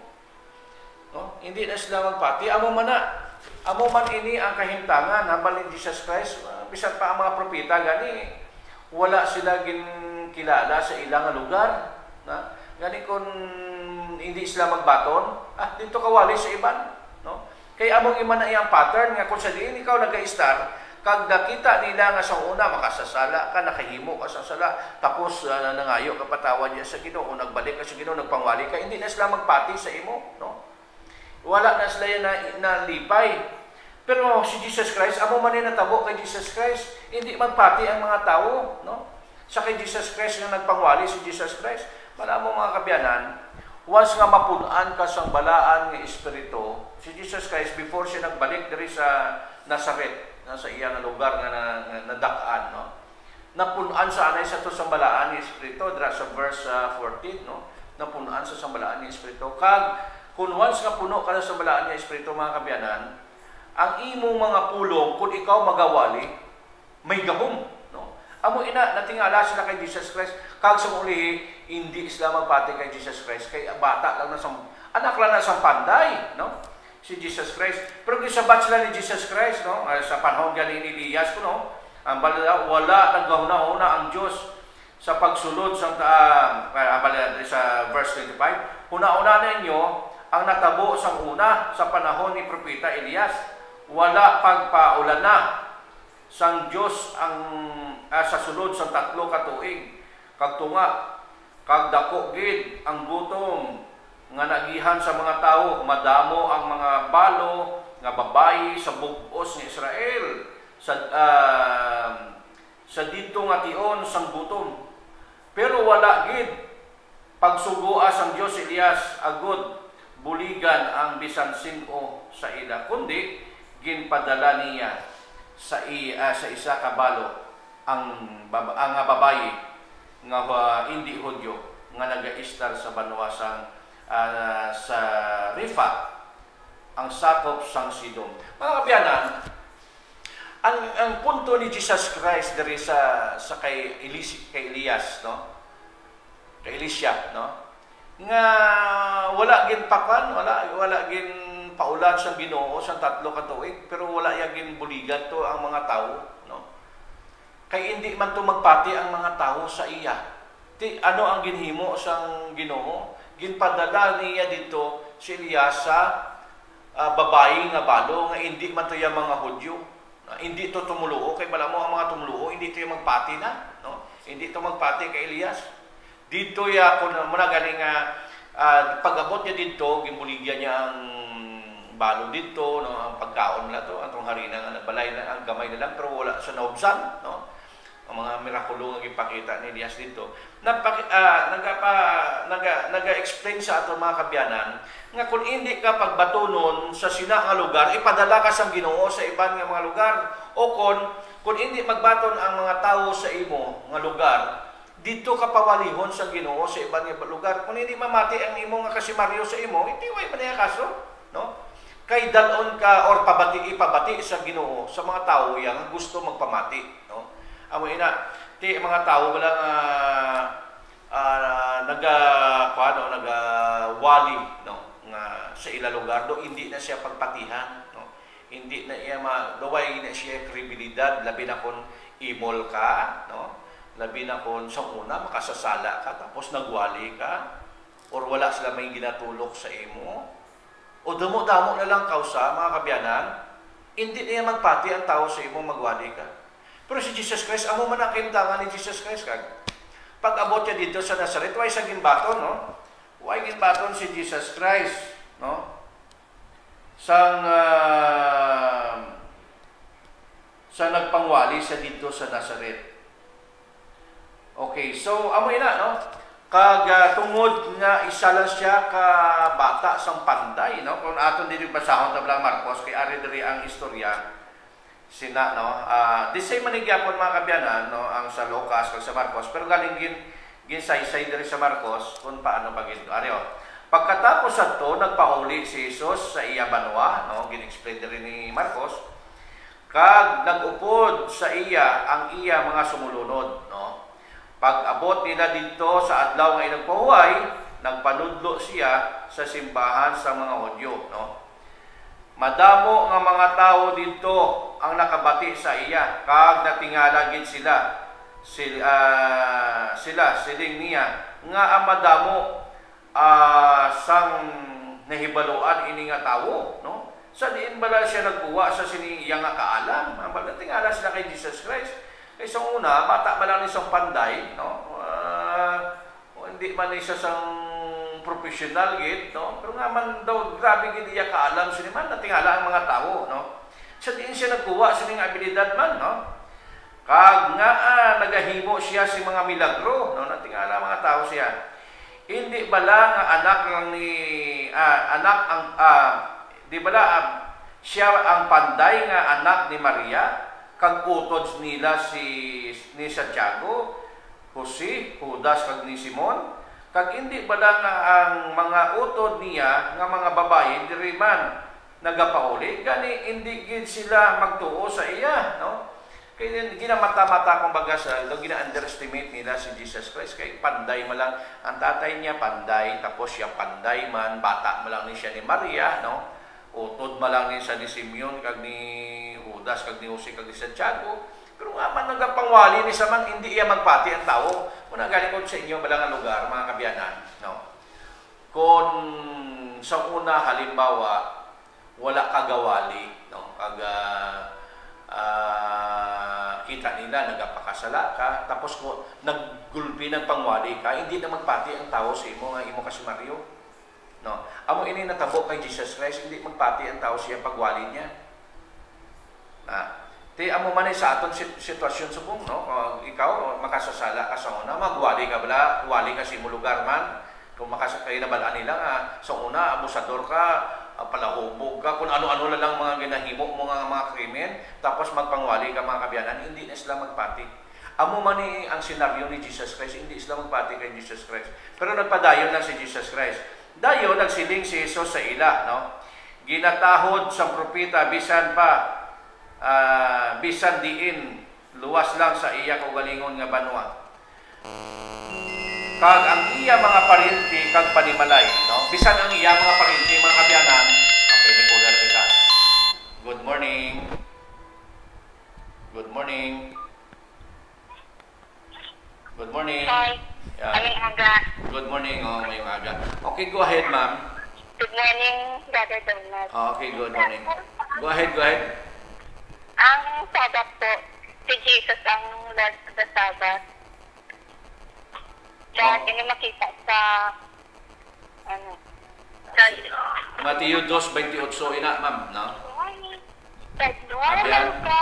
No? Hindi na sila magpati. Amo man ini ang kahintangan, hambal ni Jesus Christ, bisan pa ang mga propeta, gani, wala sila ginkilala sa ilang lugar. Na? Gani kung hindi sila magbaton, dito kawali sa iban. No? Kaya among iman na iyang pattern, nga kung sa diin ikaw nag-i-star, kag nakita nila nga sa una, makasasala ka, nakahimo ka sa sala, tapos nangayo ka patawad niya sa Ginoo, nagbalik ka sa Ginoo, nagpangwali ka, hindi na sila magpati sa imo. No? Wala na sila yan na lipay. Pero si Jesus Christ, amo man natabo kay Jesus Christ, hindi magpati ang mga tao. No? Sa kay Jesus Christ na nagpangwali si Jesus Christ, wala mo mga kabyanan, once nga mapunan ka sang balaan ng Espiritu, si Jesus Christ, before siya nagbalik diri sa Nazareth, sa iyang lugar nga nadakaan, no? Napunan sa anay sa to sang balaan ng Espiritu, dira sa verse 14, no? Napunan sa sang balaan ng Espiritu. Kag kung once nga puno ka na sa balaan ng Espiritu, mga kabyanan, ang imong mga pulong, kung ikaw magawali, may gahom. No? Amo ina, natingala sila kay Jesus Christ, kag sa uli, hindi sila magpati kay Jesus Christ, kay bata lang na anak lang na sa panday, no? Si Jesus Christ. Pero gisabat sila ni Jesus Christ, no? Sa panahon gani ni Elias, no? Ang balala, wala naghuna-huna ang Diyos sa pagsulod sa verse 25. Una-una ninyo, ang natabo sang una sa panahon ni Propeta Elias, wala pagpaulan na sang Diyos ang sa sulod sang 3 ka tuig. Kag tunga, kag dako gid ang gutom nga nagihan sa mga tao, madamo ang mga balo nga babayi sa bug-os ni Israel sa dito nga tion sang gutom. Pero wala gid pagsugoa sang Dios Elias agud buligan ang bisan sino sa ila, kundi ginpadala niya sa isa ka balo ang babayi nga hindi Hudyo nga naga-istar sa banwasang sa Rifa, ang sakop sang Sidom. Mga kabyanan, ang punto ni Jesus Christ diri sa kay Elias, no? Kay Elisha, no? Nga wala gin pakan, wala gin paulat sa Ginoo sa 3 ka tuig, pero wala ya gin buligan to ang mga tao, no? Kay hindi man to magpati ang mga tao sa iya. Ano ang ginhimo sang Ginoo? Ginpadala niya dito si Elias sa babayi nga balo nga hindi man to yung mga Hudyo. Hindi to tumuluo kay bala mo ang mga tumuluo, hindi to yung magpati na, no? Hindi to magpati kay Elias. Dito ya kun mo na galing pag-abot niya dito, gimbuligyan niya ang balo dito, no? Ang pagkaon nila to, atong harina nga nabalay na ang gamay na lang pero wala sa naubsan, no? Ang mga mirakulo nga gipakita ni Elias dito. Naga-explain sa ato mga kabyanan nga kung hindi ka pagbatunon sa sina nga lugar, ipadala ka sa Ginoo sa iban nga mga lugar, o kung hindi magbaton ang mga tao sa imo nga lugar, dito ka pawalihon sa Ginoo sa iban nga lugar. Kung hindi mamati ang imo nga kasimaryo sa imo, hindi way man kaso, no? Kay dalon ka or ipabati sa Ginoo sa mga tao yang gusto magpamati, no? Amo ina, mga tao wala nagawali, no, nga sa ila lugar do hindi na siya pagpatihan, no. Hindi na iya daway na siya kredibilidad, labi na kun imol ka, no. Labi na kun sa una makasasala ka tapos nagwali ka or wala sila may ginatulok sa imo. O damo-damo na lang kausa mga kabyanan, hindi niya magpati ang tao sa imo magwali ka. Pero si Jesus Christ, amo man ang kintangan ni Jesus Christ kag pag-abot niya dito sa Nazareth, why sa ginbaton, no? Why ginbaton si Jesus Christ, no? sang sa nagpangwali sa dito sa Nazareth. Okay, so amoy na, no? Kag tungod nga isa lang siya ka bata sang panday, no? Kung aton dili basahon tablang Marcos kay ari diri ang istorya sina, no? The same manigyapon mga kabyanan, no, ang sa Lucas kag sa Marcos, pero galing ginsaysay diri sa Marcos kung paano pagid ari. Pagkatapos adto nagpauli si Jesus sa iya banwa, no? Gin-explain diri ni Marcos. Kag nag-upod sa iya ang iya mga sumulunod, no? Pag-abot nila dito sa adlaw nga inagpahuway, nagpanudlo siya sa simbahan sa mga Hudyo, no? Madamo nga mga tao dito ang nakabati sa iya, kag natingala gid sila siling niya nga ang madamo sang nahibaluan ini nga tawo, no? Sa diin bala siya nagkuha sa siniya nga kaalam, ang tingala sila kay Jesus Christ. Kay sa una, bata ba lang isang panday, no? Hindi man isa sang professional gid, no? Pero nga man daw grabe gid iya kaalam sini man natingala ang mga tawo, no? Sa diin siya nagkuha sa ning abilidad man, no? Kag nga nagahimo siya sa mga milagro, no? Natingala mga tao siya. Hindi bala nga anak lang ni di bala siya ang panday nga anak ni Maria, kag utod nila ni Santiago, Jose, Judas kag ni Simon, kag hindi bala nga ang mga utod niya nga mga babae diri man nagapauli, gani hindi gid sila magtuo sa iya, no? Kaya ginamata-mata kumbaga sa gina-underestimate nila si Jesus Christ, kay panday man lang ang tatay niya, panday, tapos siya panday man, bata man lang ni siya ni Maria, no? Utod man lang ni siya ni Simeon kag ni Judas kag ni Jose kag ni Santiago. Pero nga man nagapangwali ni sa man hindi iya magpati ang tao. Muna galing ko sa inyo balang nga lugar mga kabyanan, no? Kung sa una halimbawa wala kagawali, no? Kag kita nila nagapakasala ka, tapos ko naggulpi ng pangwali ka, hindi na magpati ang tao sa imo nga imo kasi Mario, no? Amo ini natabo kay Jesus Christ, hindi magpati ang tao siya pagwali niya. Ti amo man sa aton sitwasyon subong, no? Ikaw makasasala ka sa una, magwali ka bala, wali ka sa imo lugar man. Kung makasakay na balaan nila nga sa una abusador ka, palahubog ka, kung ano-ano na lang mga ginahimo mo mga krimen, tapos magpangwali ka mga kabyanan, hindi na sila magpati. Amo man ni ang senaryo ni Jesus Christ, hindi sila magpati kay Jesus Christ. Pero nagpadayon lang si Jesus Christ. Dayon nagsiling si Jesus sa ila, no? Ginatahod sa propeta bisan pa bisan diin luwas lang sa iya kaugalingon nga banwa. Kag ang iya mga parinti kag panimalay, no? Bisan ang iya mga parinti mga kabyanan. Okay, may kulang kita. Good morning. Good morning. Good morning. Hi. Yeah. Aming aga. Good morning. Oh, may umaga. Okay, go ahead, ma'am. Good morning, Brother Donald. Okay, good morning. Go ahead, go ahead. Ang Sabbath po, si Jesus ang Lord of the Sabbath. Dahil hindi makita sa Mateo 2:28 ina, ma'am, no? Good morning Amen. po.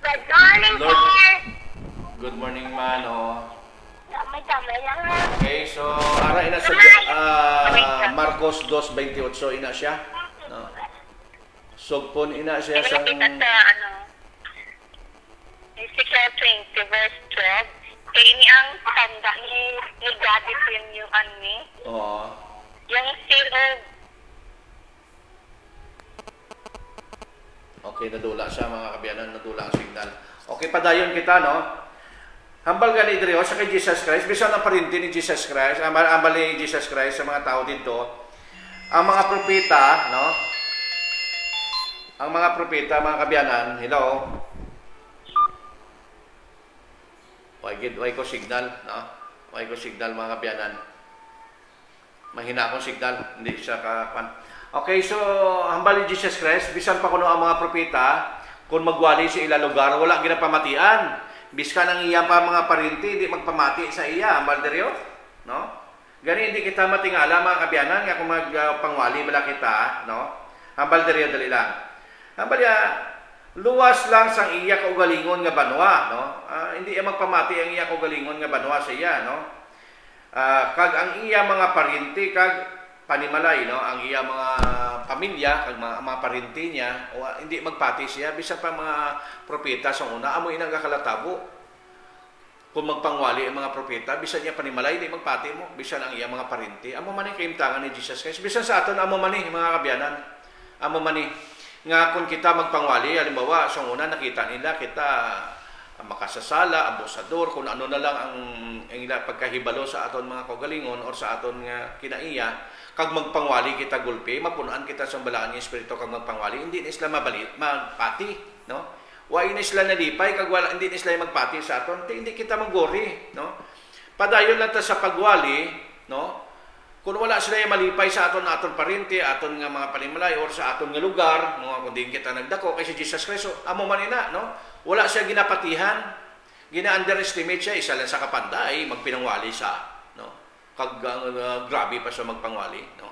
Good morning, Lord. sir. Good morning, man, oh. Damay-damay lang. Okay, so ara ina sa Marcos 2:28 ina siya, no? Sugpon ina siya Hindi sa makita sa Ezekiel 20 verse 12. Kaya ini ang tanda ni God between you and me. Oo. Yung seal of Okay, nadula siya mga kabyanan, nadula ang signal. Okay, padayon kita, no? Hambal gani diri sa kay Jesus Christ, bisan ang parinti ni Jesus Christ, ambal ni Jesus Christ sa mga tao dito. Ang mga propeta, no? Ang mga propeta, mga kabyanan, hello. Way ko signal, no? Way ko signal mga kabyanan. Mahina akong signal, hindi siya kapan. Okay, so hambal ni Jesus Christ, bisan pa kuno ang mga propeta, kung magwali sa ila lugar, wala ginapamatian. Biskan ang iya pa mga parinti, hindi magpamati sa iya, hambal deryo, no? Gani hindi kita matingala mga kabyanan nga kung magpangwali bala kita, no? Hambal dali lang. Hambal ya luwas lang sang iya kaugalingon nga banwa, no? Hindi iya magpamati ang iya kaugalingon nga banwa sa iya, no? Kag ang iya mga parinti kag panimalay, no? Ang iya mga pamilya kag mga parinti niya hindi magpati siya bisan pa mga propeta sa una amo inang kalatabo. Kung magpangwali ang mga propeta, bisan niya panimalay, di magpati mo, bisan ang iya mga parinti. Amo man kaimtangan ni Jesus Christ. Bisan sa aton, amo man mga kabyanan. Amo man nga kung kita magpangwali, halimbawa, sa una nakita nila, kita makasasala, abusador, kung ano na lang ang pagkahibalo sa aton mga kagalingon or sa aton nga kinaiya, kag magpangwali kita gulpi, mapunaan kita sa balaan ng Espiritu kag magpangwali, hindi na sila magpati, no? Wa ina sila nalipay kag wala hindi sila magpati sa aton, hindi kita magori, no? Padayon lang ta sa pagwali, no? Kung wala sila malipay sa aton parinti, aton nga mga panimalay or sa aton nga lugar, no, kung di kita nagdako kay si Jesus Christ, so, amo man ina, no? Wala siya ginapatihan, gina-underestimate siya, isa lang sa kapanday, magpinangwali sa, no? Kag grabe pa sa magpangwali, no?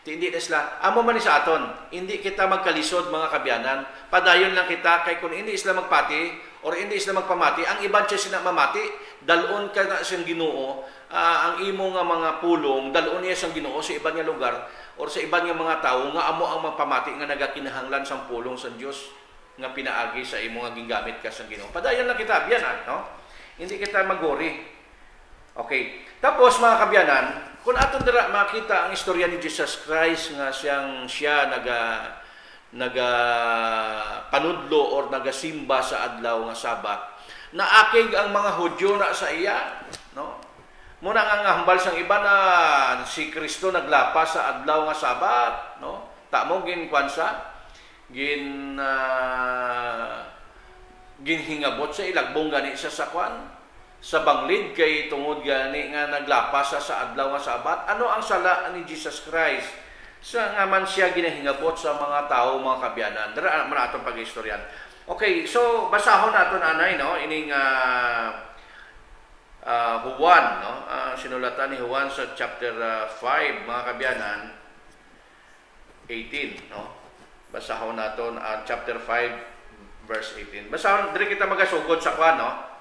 Hindi na sila, amo man sa aton, hindi kita magkalisod mga kabyanan, padayon lang kita, kay kung hindi sila magpati, or hindi sila magpamati, ang iban siya sila mamati, dalon ka na siyang Ginoo, ang imo nga mga pulong, dalon niya siyang Ginoo sa iban nga lugar, or sa iban nga mga tao, nga amo ang magpamati, nga nagakinahanglan sa pulong sa Diyos, nga pinaagi sa imo nga gingamit ka sa Ginoo. Padayon lang kita, biyan, no? Hindi kita magori. Okay. Tapos mga kabyanan, kung aton dira makita ang istorya ni Jesus Christ nga siya naga panudlo or nagasimba sa adlaw nga Sabat, naakig ang mga Hudyo na sa iya, no? Muna nga hambal sang iba na si Kristo naglapas sa adlaw nga Sabat, no? Tamo ginkuansa ginhingabot sa ilagbong gani sa kwan sa banglid kay tungod gani nga naglapas sa adlaw nga Sabat. Ano ang sala ni Jesus Christ sa nga man siya ginahingabot sa mga tao, mga kabyanan? Dara man atong pag-istoryan. Okay, so basahon naton anay, no, ining Juan, no, sinulatan ni Juan sa chapter 5 mga kabyanan 18, no. Basahon naton chapter 5 verse 18. Basahon diri kita magasugod sa kwan, no.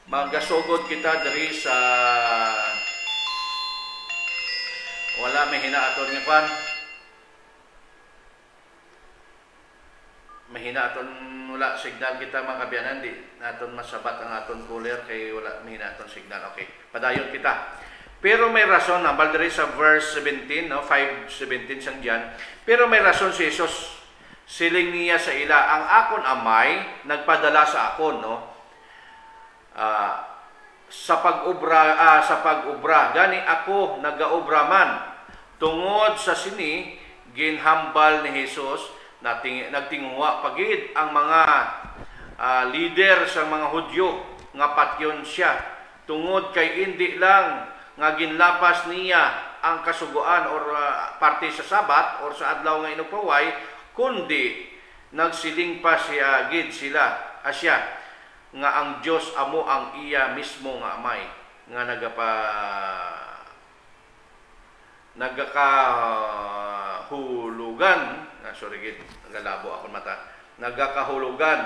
Magasugod kita diri sa wala may hinaaton nga kwan. Mahina aton wala signal kita mga kabyanan, di naton masabat ang aton cooler kay wala mahina aton signal. Okay, padayon kita. Pero may rason, nambal diri sa verse 17, no, 5:17 sang diyan. Pero may rason si Jesus. Siling niya sa ila, ang akon amay nagpadala sa akon, no. Sa pag-ubra gani ako nagaobra man tungod sa sini ginhambal ni Jesus nagtingwa pagid ang mga leader sa mga Hudyo nga patyon siya tungod kay hindi lang nga ginlapas niya ang kasuguan or parte sa Sabat or sa adlaw nga inugpaway, kundi nagsiling pa siya gid sila asya nga ang Dios amo ang iya mismo nga amay nga nagakahulugan nagalabo ako mata, nagakahulugan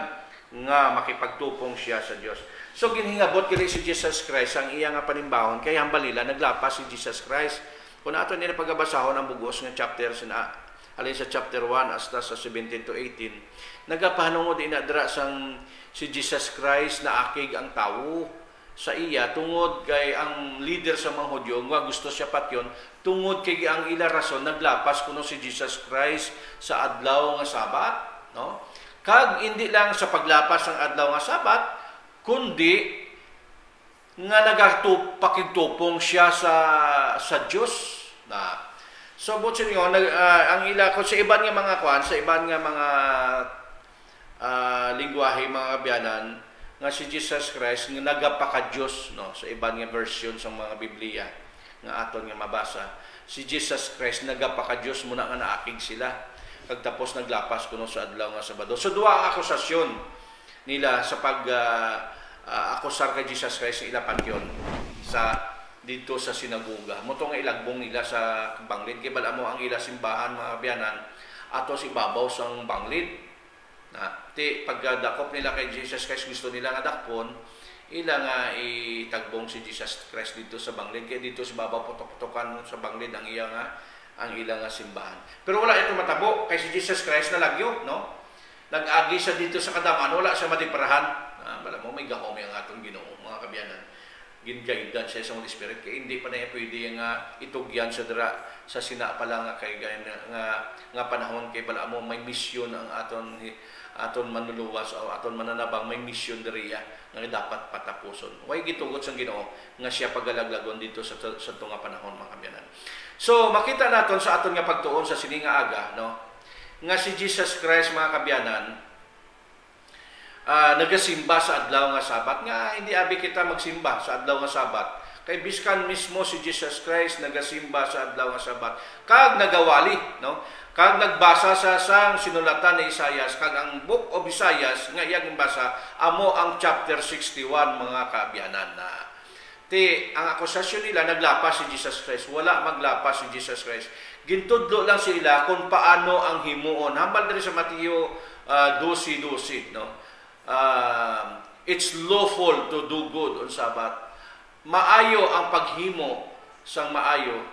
nga makipagtupong siya sa Dios. So ginhingabot kini si Jesus Christ ang iya nga panimbahon kay hambal nila naglapas si Jesus Christ. Kung ato nila pagabasahon ang bugos nga chapter alin sa chapter 1 hasta sa 17 to 18, nagapahanungod inadra sang si Jesus Christ na akig ang tawo sa iya tungod kay ang leader sa mga Hudyo nga gusto siya patyon tungod kay ang ila rason naglapas kuno si Jesus Christ sa adlaw nga Sabat, no? Kag hindi lang sa paglapas ng adlaw nga Sabat kundi nga pakigtupong siya sa Dios na so butsin yun, ang ila ko sa iban nga mga kwan, sa iban nga mga lingwahe mga kabyanan nga si Jesus Christ nga nagapaka-Diyos, no, sa iban nga version sa mga Biblia nga aton nga mabasa, si Jesus Christ nagapaka-Diyos muna nga naakig sila kag tapos naglapas kuno sa adlaw nga Sabado. So duha ang akusasyon nila sa pag akusar kay Jesus Christ ila patyon sa dito sa sinagoga. Mo nga ilagbong nila sa banglid. Kaya bala mo ang ila simbahan mga kabyanan ato si babaw sang banglid. Pagdakop nila kay Jesus Christ, gusto nila nga dakpon, ila nga itagbong si Jesus Christ dito sa banglid. Kaya dito si babaw putok-putokan sa banglid ang ila nga simbahan. Pero wala ito matabo kay si Jesus Christ na lagyo, no? Nag-agi siya dito sa kadaman, wala siya madiparahan. Bala mo may gahom ang atong Ginoo mga kabyanan. Gin-guidean siya sa Holy Spirit kaya hindi pa na pwede nga itugyan sa dira sa sina pa lang kay nga panahon kay bala mo may misyon ang aton manluluwas o aton mananabang, may misyon diriya nga dapat patapuson. Way gitugot sa Ginoo nga siya pagalaglagon dito sa tunga panahon mga kabyanan. So makita naton sa aton nga pagtuon sa sini nga aga, no, nga si Jesus Christ mga kabyanan nagasimba sa adlaw nga Sabat, nga hindi abi kita magsimba sa adlaw nga Sabat. Kay biskan mismo si Jesus Christ nagasimba sa adlaw nga Sabat. Kag nagawali, no? Kag nagbasa sa sang sinulatan ni Isaias, kag ang book of Isaias nga iyang basa amo ang chapter 61 mga kabyanan na. Ang akusasyon nila naglapas si Jesus Christ. Wala maglapas si Jesus Christ. Gintudlo lang sila kung paano ang himuon. Hambal diri sa Mateo 12:12, no? It's lawful to do good on Sabat. Maayo ang paghimo sang maayo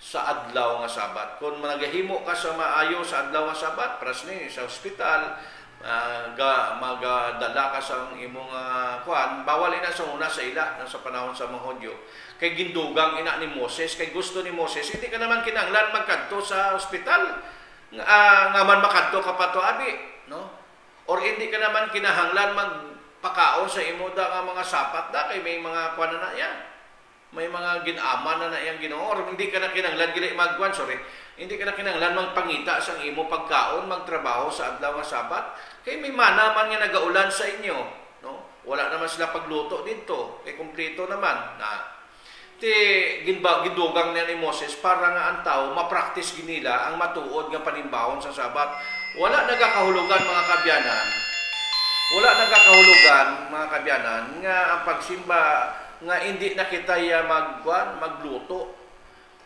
sa adlaw nga Sabat. Kung magahimo ka sa maayo sa adlaw nga Sabat, pras ni sa ospital, magadala ka sa imong kuan, bawal ina sa una sa ila sa panahon sa mga Hudyo. Kay gindugang ina ni Moses, kay gusto ni Moses, hindi ka naman kinahanglan magkadto sa ospital. Nga man makadto ka pa to abi, no? Or hindi ka naman kinahanglan magpakaon sa imo da nga mga sapat da kay may mga kuan na yan. May mga ginaama na iyang Ginoo. Or hindi ka na kinahanglan gili magkuan, hindi ka na kinahanglan magpangita sang imo pagkaon, magtrabaho sa adlaw nga Sabat. Kay may mana man nga nagaulan sa inyo, no? Wala naman sila pagluto dito. Kay kumpleto naman na gidugang na ni Moses para nga ang tao ma-practice ginila ang matuod nga panimbahon sa Sabat. Wala nagakahulugan mga kabyanan. Wala nagakahulugan mga kabyanan nga ang pagsimba nga hindi na kita magluto.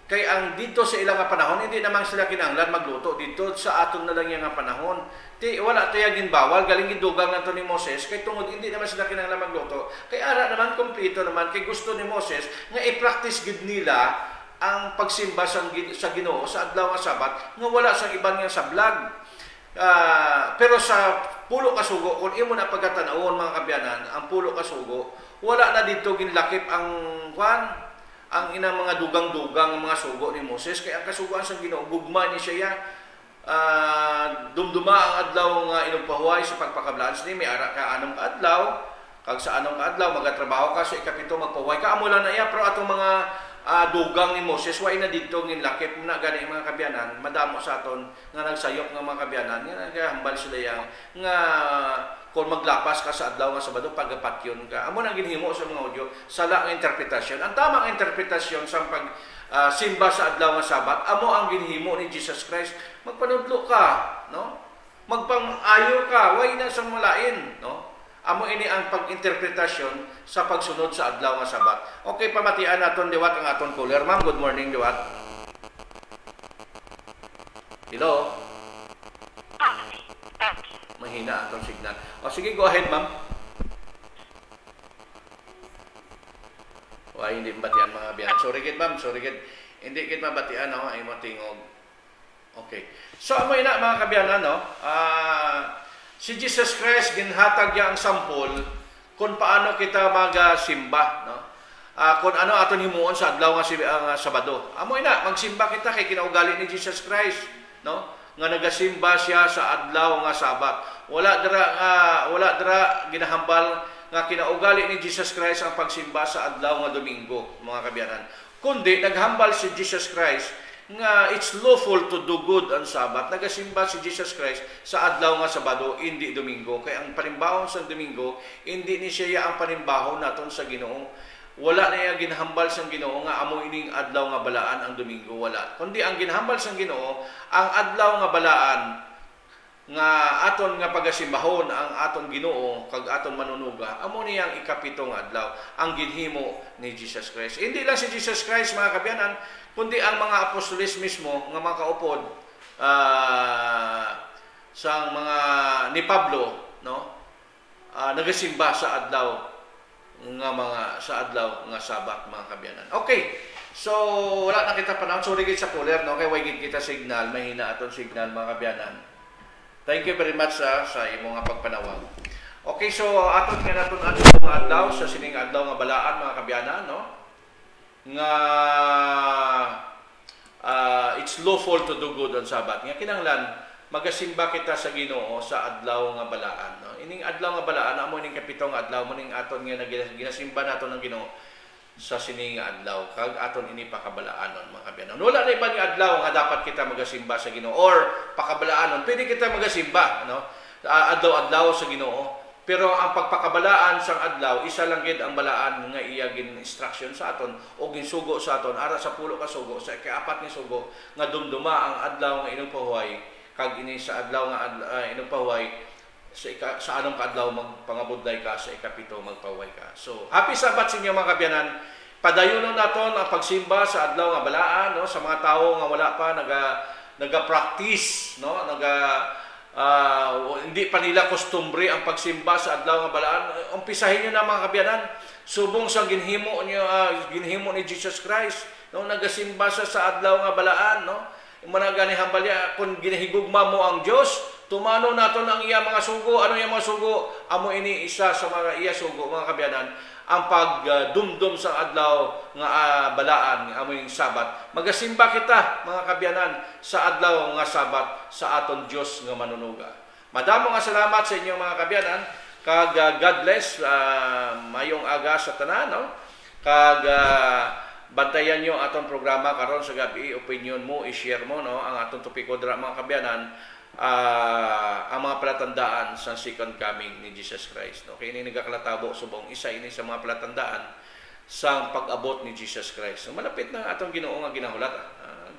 Kay ang dito sa ilang panahon hindi naman sila kinahanglan magluto dito sa aton na lang yang panahon. Wala tayo ginbawal galing gidugang nato ni Moses kay tungod hindi naman sila kinahanglan magluto. Kay ara naman kompleto naman kay gusto ni Moses nga i-practice gid nila ang pagsimba sa Ginoo sa adlaw nga Sabat nga wala sa iban nga sablag. Pero sa pulo ka sugo, kung imo na pagkatanawon mga kabyanan, ang pulo ka sugo, wala na dito ginlakip ang inang mga dugang-dugang mga sugo ni Moses. Kaya ang kasugoan sa Ginoo, gugma ni siya dumduma ang adlaw nga inugpahuay sa pagpakablaan. May ara ka anong kaadlaw, kag sa anong kaadlaw magatrabaho ka sa ikapito magpahuay ka amo lang na iya. Pero atong mga dugang ni Moses way na dito ginlakip na gani mga kabyanan, madamo sa aton nga nagsayop nga mga kabyanan nga nagahambal sila yang nga kung maglapas ka sa adlaw nga Sabado pagapatyon ka amo nang ginhimo sa mga Hudyo sala nga interpretasyon. Ang tamang interpretasyon sa pag simba sa adlaw nga Sabat amo ang ginhimo ni Jesus Christ. Magpanudlo ka, no? Magpang-ayo ka, way na sang malain, no? Amo ini ang pag-interpretasyon sa pagsunod sa adlaw nga Sabat. Okay, pamatian naton Diwat ang aton caller. Ma'am, good morning Diwat. Hello. Mahina atong signal. Sige, go ahead, ma'am. Hindi mabatian mga biyan. Sorry gid, ma'am. Sorry gid. Hindi gid mabatian ako ay mo tingog. Okay. So amo ina mga kabyanan, no? Si Jesus Christ ginhatag niya ang sampol kung paano kita magasimba, no? Kung ano aton himuon sa adlaw nga Sabado. Amo ina magsimba kita kay kinaugali ni Jesus Christ, no? Nga nagasimba siya sa adlaw nga Sabat. Wala dira ginahambal nga kinaugali ni Jesus Christ ang pagsimba sa adlaw nga Domingo, mga kabyanan. Kundi naghambal si Jesus Christ nga it's lawful to do good on Sabat. Nagasimba si Jesus Christ sa adlaw nga Sabado, hindi Domingo. Kaya ang panimbahon sa Domingo, hindi ni siya ang panimbahon naton sa Ginoo. Wala na iya ginhambal sa Ginoo nga amo ining adlaw nga balaan ang Domingo, wala. Kundi ang ginhambal sa Ginoo, ang adlaw nga balaan nga aton nga pagasimbahon ang aton Ginoo kag aton manunuga, amo niyang ikapitong adlaw ang ginhimo ni Jesus Christ. Hindi lang si Jesus Christ mga kabyanan, kundi ang mga apostoles mismo nga mga kaupod sa mga ni Pablo, no? Nagasimba sa adlaw nga Sabat mga kabyanan. Okay. So wala na kita panahon, sorry gid sa cooler, no, kay way gid kita signal, mahina aton signal mga kabyanan. Thank you very much sa imong nga pagpanawag. Okay, so aton nga naton nga adlaw sa sining adlaw nga balaan mga kabyanan, no? Nga it's lawful to do good on Sabat. Nga kinahanglan magasimba kita sa Ginoo sa adlaw nga balaan, no? Ining adlaw nga balaan amo ning kapitong adlaw mo ning aton nga ginasimba naton ng Ginoo sa sining adlaw kag aton ini pakabalaanon mga kabyanan. Wala na ibang adlaw nga dapat kita magasimba sa Ginoo or pakabalaanon. Pwede kita magasimba, no? Adlaw-adlaw sa Ginoo. Pero ang pagpakabalaan sang adlaw isa lang gid ang balaan nga iya gin instruction sa aton o ginsugo sa aton ara sa pulo ka sugo sa ika-4 nga sugo nga dumduma ang adlaw nga inyong pahuway kag ini sa adlaw nga inyong pahuway sa anong kadlaw magpangabudlay ka sa ikapito magpaway ka. So, happy Sabat sa inyo mga kabyanan. Padayonon naton ang pagsimba sa adlaw nga balaan, no, sa mga tawo nga wala pa naga-practice, no, hindi pa nila kostumbre ang pagsimba sa adlaw nga balaan. Umpisahin niyo na mga kabyanan. Subong sa ginhimo ni Jesus Christ, no, nagasimba sa adlaw nga balaan, no. Managani hambalya kung ginahigugma mo ang Dios, tumano naton ang iya mga sugo. Ano yung mga sugo? Amo ini isa sa mga iya sugo mga kabyanan, ang pagdumdum sa adlaw nga balaan amo yung Sabat. Magasimba kita mga kabyanan sa adlaw nga Sabat sa aton Dios nga manunuga. Madamo nga salamat sa inyo mga kabyanan kag God bless, mayong aga sa tanan, no? Kag bantayan nyo atong programa karon sa gabi, opinion mo, i-share mo, no, ang atong topiko dra mga kabyanan, ang mga palatandaan sa second coming ni Jesus Christ, no. Kay ini nagakalatawo subong isa ini sa mga palatandaan sa pag-abot ni Jesus Christ. So malapit na atong Ginoo nga ginahulat.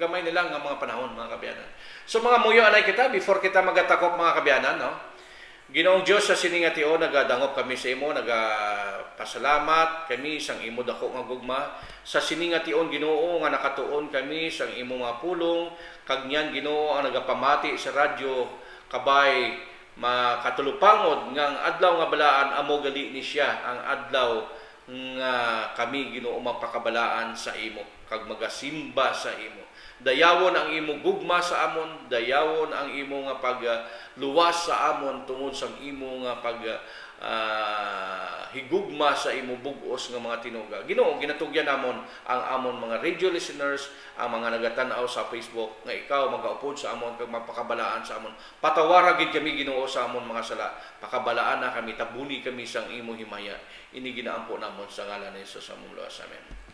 Gamay na lang nga mga panahon mga kabyanan. So mga muyo anay kita before kita magatakop mga kabyanan, no. Ginoong Dios sa siningation nagadangop kami sa imo, nagapasalamat kami sang imo dako nga gugma sa siningation Ginoo nga nakatuon kami sang imo mga pulong kag niyan Ginoo ang nagapamati sa radyo kabay makatulupangod nga ang adlaw nga balaan amo gali ni siya ang adlaw nga kami Ginoo mapakabalaan sa imo kag magasimba sa imo. Dayawon ang imo gugma sa amon, dayawon ang imo nga pagluwas sa amon tungod sa imo nga higugma sa imo bug-os nga mga tinuga. Ginoo, ginatugyan namon ang amon mga radio listeners, ang mga nagatan-aw sa Facebook nga ikaw magaupod sa amon kag mapakabalaan sa amon. Patawara gid kami Ginoo sa amon mga sala. Pakabalaan na kami, tabuni kami sang imo himaya. Ini ginaampo namon sa ngalan ni Jesus sa among luwas. Amen.